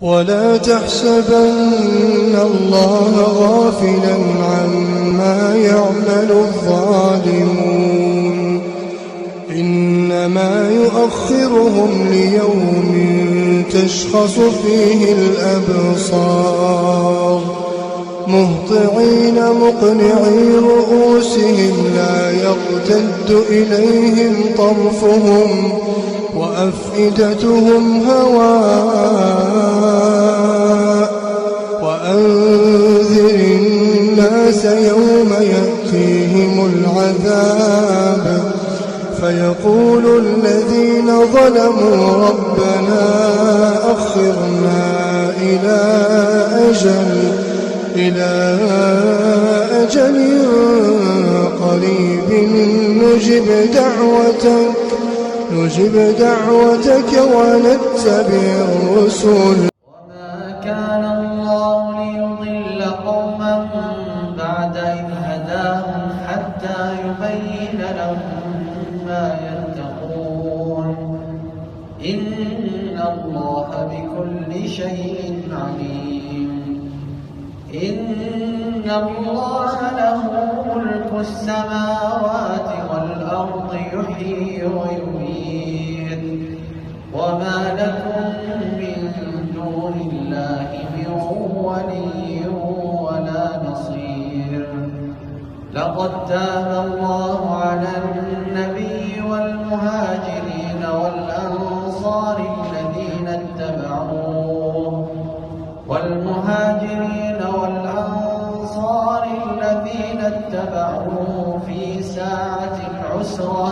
ولا تحسبن الله غافلا عما يعمل الظالمون إنما يؤخرهم ليوم تشخص فيه الأبصار مهطعين مقنعي رؤوسهم لا يرتد إليهم طرفهم وأفئدتهم هواء وأنذر الناس يوم يأتيهم العذاب فيقول الذين ظلموا ربنا أخرنا إلى أجل قريب نجب دعوتك ونتبع الرسل. وما كان الله ليضل قوما بعد إذ هداهم حتى يبين لهم ما يتقون إن الله بكل شيء عليم. إن الله له ملك السماوات والأرض يحيي ويميت وما لكم من دون الله من ولي ولا نصير. لقد تاب الله على النبي والمهاجرين والأنصار الذين اتبعوه في ساعة العسرة